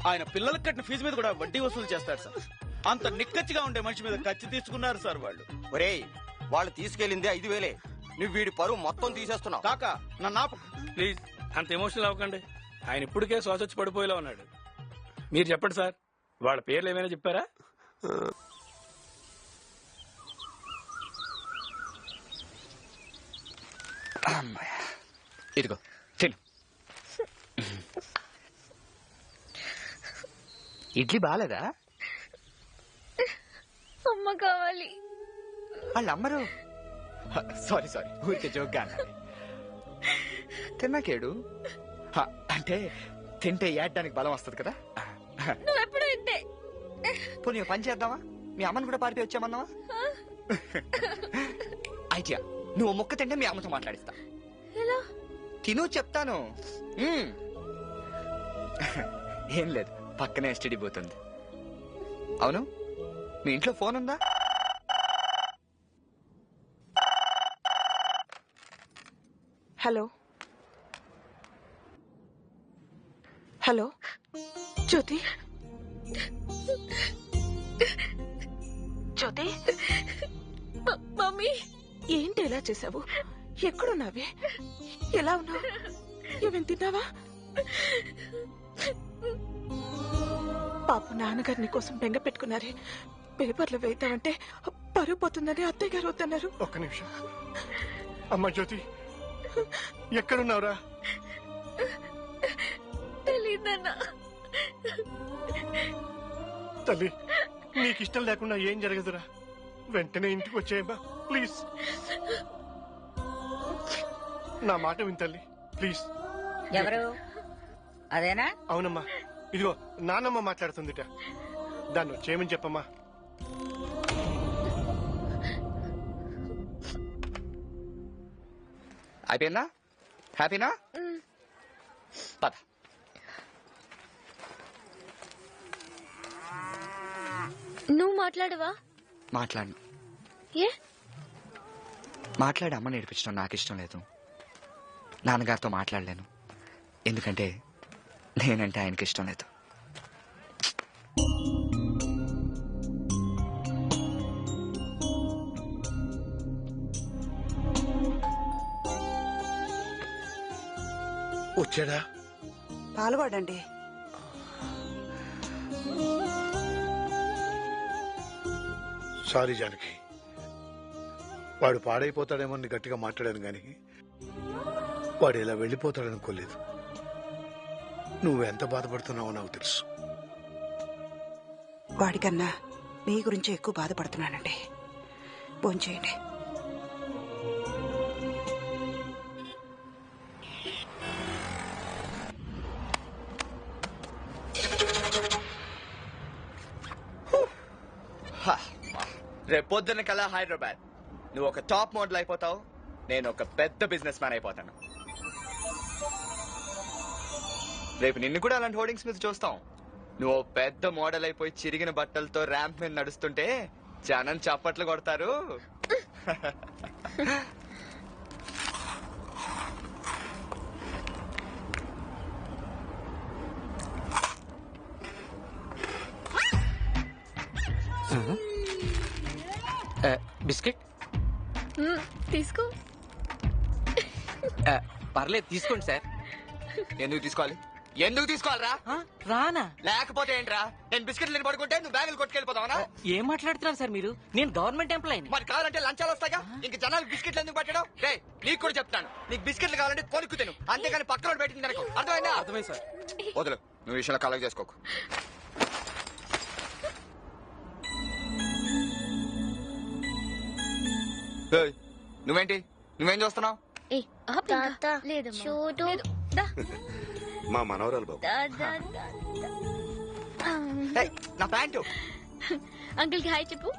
ఆయన పిల్లలకు కట్టిన ఫీజు మీద కూడా వడ్డీ వసూలు చేస్తాడు సార్. అంత నిక్కచ్చిగా ఉండే మనిషి మీద కచ్చి తీసుకున్నారు సార్ వాళ్ళు. ఒరేయ్, వాళ్ళు తీసుకెళ్ళింది 5,000. నువ్వు వీడి పరువు మొత్తం తీసేస్తున్నావు. కాకా నన్ను ప్లీజ్ అంత ఎమోషనల్ అవ్వకండి. ఆయన ఇప్పటికే శ్వాస వచ్చి పడిపోయేలా ఉన్నాడు. మీరు చెప్పండి సార్, వాళ్ళ పేర్లు ఏమైనా చెప్పారా? ఇదిగో తిను. ఇడ్లీ బాలేదా? అమ్మ కావాలి. వాళ్ళు అమ్మరు. సారీ ఊరికే జోక్గా అన్నది. తిన్నాకేడు అంటే తింటే ఏడ్డానికి బలం వస్తుంది కదా. నువ్వెప్పుడు ఇంతే. పోనీ పని చేద్దామా? మీ అమ్మని కూడా పారిపోయి వచ్చామన్నావా? అయితే నువ్వు ముక్క తింటే మీ అమ్మతో మాట్లాడిస్తా. తిను చెప్తాను. ఏం లేదు, పక్కనే ఎస్టీడీ పోతుంది. అవును, మీ ఇంట్లో ఫోన్ ఉందా? హలో హలో జ్యోతి, జ్యోతి. మమ్మీ, ఏంటి ఎలా చేసావు? ఎక్కడున్నావే? ఎలా ఉన్నావు? ఏమేం తిన్నావా? పాప నాన్నగారు నీ కోసం బెంగ పెట్టుకున్నారే. పేపర్లు వేద్దామంటే పరుగు పోతుందని అత్తయ్య గారు వద్దన్నారు. ఒక్క నిమిషం. అమ్మా జ్యోతి, ఎక్కడున్నావురా? తెలీదన్నా. తల్లి, నీకిష్టం లేకుండా ఏం జరగదురా. వెంటనే ఇంటికి వచ్చేయమ్మా ప్లీజ్. నా మాట విని తల్లి ప్లీజ్. ఎవరు? అదేనా? అవునమ్మా, ఇదిగో నాన్నమ్మ మాట్లాడుతుందిట. దాన్ని వచ్చేయమని చెప్పమ్మా. అయిపోయిందా? హ్యాపీనా? పద. నువ్వు మాట్లాడవా? మాట్లాడను. ఏ? మాట్లాడి అమ్మ నేర్పించడం నాకు ఇష్టం లేదు. నాన్నగారితో మాట్లాడలేను, ఎందుకంటే నేనంటే ఆయనకి ఇష్టం లేదు. వచ్చాడా? పాల్వాడండి. సారీ జానకి, వాడు పాడైపోతాడేమో గట్టిగా మాట్లాడాను గాని వాడు ఇలా వెళ్ళిపోతాడనుకోలేదు. నువ్వెంత బాధపడుతున్నావో నాకు తెలుసు. వాడికన్నా మీ గురించి ఎక్కువ బాధపడుతున్నానండి. భోంచేయండి. రేపొద్దున కల్లా హైదరాబాద్ నువ్వు ఒక టాప్ మోడల్ అయిపోతావు, నేను ఒక పెద్ద బిజినెస్ మ్యాన్ అయిపోతాను. రేపు నిన్ను కూడా అలాంటి హోర్డింగ్స్ మీద చూస్తాం. నువ్వు పెద్ద మోడల్ అయిపోయి చిరిగిన బట్టలతో ర్యాంప్ మీద నడుస్తుంటే జనం చప్పట్లు కొడతారు. బిస్కెట్ తీసుకో. పర్లేదు తీసుకోండి సార్. ఎందుకు తీసుకోవాలి? ఎందుకు తీసుకోవాలరా? రానా? లేకపోతే ఏంట్రా? నేను బిస్కెట్లు తిని పడుకుంటే నువ్వు బ్యాగులు కొట్టుకెళ్ళిపోతావా? ఏం మాట్లాడుతున్నారు సార్ మీరు? నేను గవర్నమెంట్ ఎంప్లాయీ. మరి కావాలంటే లంచాలు వస్తాయిగా. ఇంక జనాలు బిస్కెట్లు ఎందుకు పట్టడం? రే, నీకు కూడా చెప్తాను, నీకు బిస్కెట్లు కావాలంటే కొనుక్కు తిను, అంతేగాని పక్కన పెట్టింది అనుకో. అర్థమైందా? అర్థమైంది సార్. వదులు, నువ్వు విషయంలో కలెక్ట్ చేసుకోకు. నువ్వేంటి, నువ్వేం చూస్తున్నావు? చూడు, మా మనవరాలు బాబు. నా ప్యాంటు. అంకుల్ కి హాయ్ చెప్పు.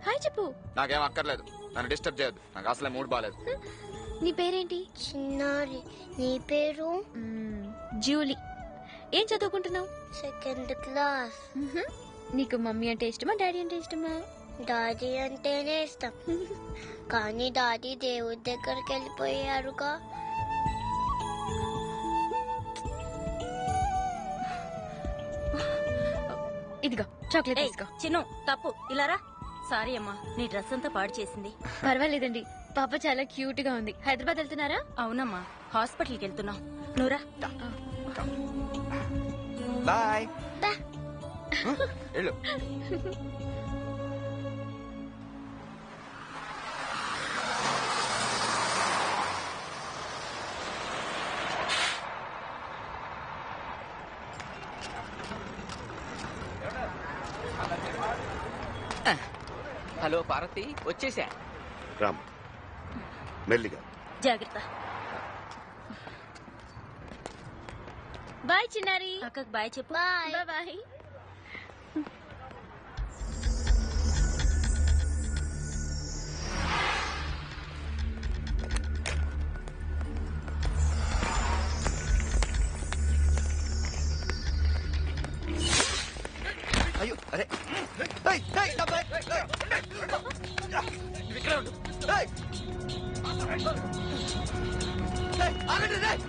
హాయ్ చెప్పు. నాకేం అక్కర్లేదు, నన్ను డిస్టర్బ్ చేయొద్దు, నాకు అసలే మూడ్ బాలేదు. నీ పేరేంటి? చిన్నారి. నీ పేరు? జూలీ. ఏం చదువుకుంటున్నావు? Second class. నీకు మమ్మీ అంటే ఇష్టమా, డాడీ అంటే ఇష్టమా? డాడీ అంటేనే ఇష్టం, కానీ డాడీ దేవుడి దగ్గరికి వెళ్ళిపోయారుగా. ఇదిగో చాక్లెట్ ఏయ్, తీసుకో. చిన్ను తప్పు ఇలారా. సారీ అమ్మా, నీ డ్రెస్ అంతా పాడు చేసింది. పర్వాలేదండి, పాప చాలా క్యూట్ గా ఉంది. హైదరాబాద్ వెళ్తున్నారా? అవునమ్మా, హాస్పిటల్కి వెళ్తున్నాం. నువ్వురా. బాయ్. వెళ్ళు. హలో పార్వతి, వచ్చేసా. రామ్ మెల్లిగా. జాగ్రత్త. బాయ్ చిన్నారి. అక్కకు బాయ్ చెప్పు. బాయ్. బాయ్. అయ్యో అరే ఏయ్, ఏయ్, నా బ్యాగ్. ఇక్కడే ఉండు. ఏయ్. ఏయ్, ఆగండి రేయ్.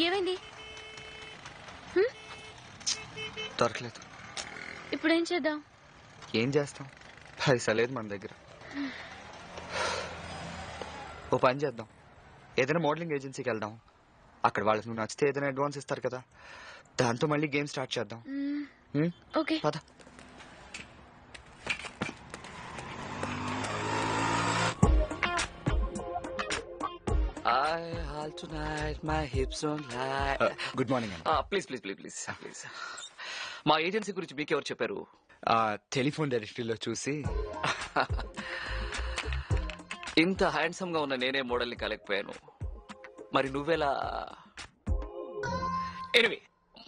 ఏమైంది? దొరకలేదు. ఇప్పుడు ఏం చేద్దాం? ఏం చేస్తాం, పైసా లేదు మన దగ్గర. ఓ పని చేద్దాం, ఏదైనా మోడలింగ్ ఏజెన్సీకి వెళ్దాం. అక్కడ వాళ్ళకి నువ్వు నచ్చితే ఏదైనా అడ్వాన్స్ ఇస్తారు కదా, దాంతో మళ్ళీ గేమ్ స్టార్ట్ చేద్దాం. ఓకే. పద. గుడ్ మార్నింగ్ అండి. Please please please please please. మా ఏజెన్సీ గురించి మీకెవరు చెప్పారు? టెలిఫోన్ డైరెక్టరీలో చూసి. ఇంత హ్యాండ్సమ్ గా ఉన్న నేనే మోడల్ని కాలేకపోయాను, మరి నువ్వెలా? ఎనివే,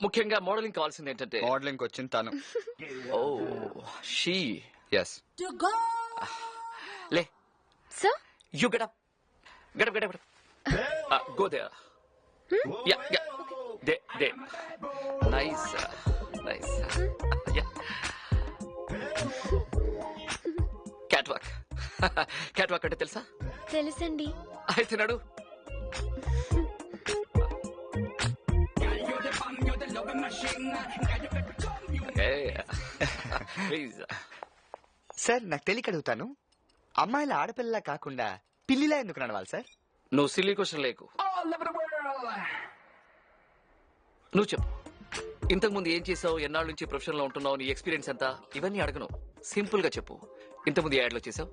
ముఖ్యంగా మోడలింగ్ కావాల్సింది ఏంటంటే, మోడలింగ్ వచ్చింది తను. Oh she. Yes. Lay, so you get up, get up, get up. Go there. Yeah, yeah. There. Nice. Yeah. Catwalk. Catwalk అంటే తెలుసా? తెలుసండి. అయితే నడు. Please. సార్, నాకు తెలియక అడుగుతాను, అమ్మాయిల ఆడపిల్ల కాకుండా పిల్లిలా ఎందుకు నడవాలి సార్? నువ్వు సిల్లీ క్వశ్చన్ లేకు. నువ్వు చెప్పు, ఇంతకు ముందు ఏం చేసావు, ఎన్నాళ్ళ నుంచి ప్రొఫెషన్ లో ఉంటున్నావు, నీ ఎక్స్పీరియన్స్ ఎంత, ఇవన్నీ అడగను. సింపుల్ గా చెప్పు, ఇంతకుముందు యాడ్ లో చేసావు?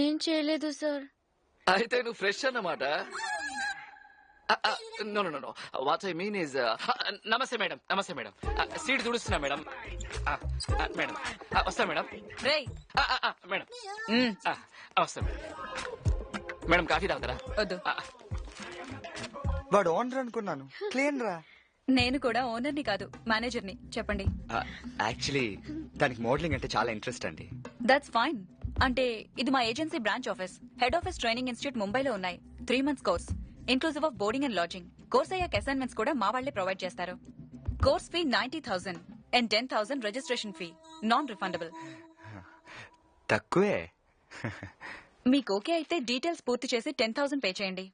ఏం చేయలేదు సార్. అయితే నువ్వు ఫ్రెష్ అన్నమాట. No no no, what I mean is, నమస్తే మేడం. నమస్తే మేడం, సీట్ తుడుస్తున్నా మేడం. మేడం వస్తా మేడం. మేడం వస్తా మేడం. మేడం కాఫీ తాగుతారా? వద్దు. వాడు ఓనర్ అనుకున్నాను, క్లీన్ రా. నేను కూడా ఓనర్ని కాదు, మేనేజర్ని. చెప్పండి. యాక్చువల్లీ దానికి మోడలింగ్ అంటే చాలా ఇంట్రెస్ట్ అండి. That's fine. అంటే ఇది మా agency branch office. Head office training institute ముంబైలో ఉన్నాయి. 3 months course, inclusive of boarding and lodging. Course అయ్యాక అసైన్మెంట్స్ కూడా మా వాళ్లే ప్రొవైడ్ చేస్తారు. Course fee 90,000 and 10,000 registration fee, non refundable. తక్కువే. మీకు ఓకే అయితే డీటెయిల్స్ పూర్తి చేసి 10,000 పే చేయండి.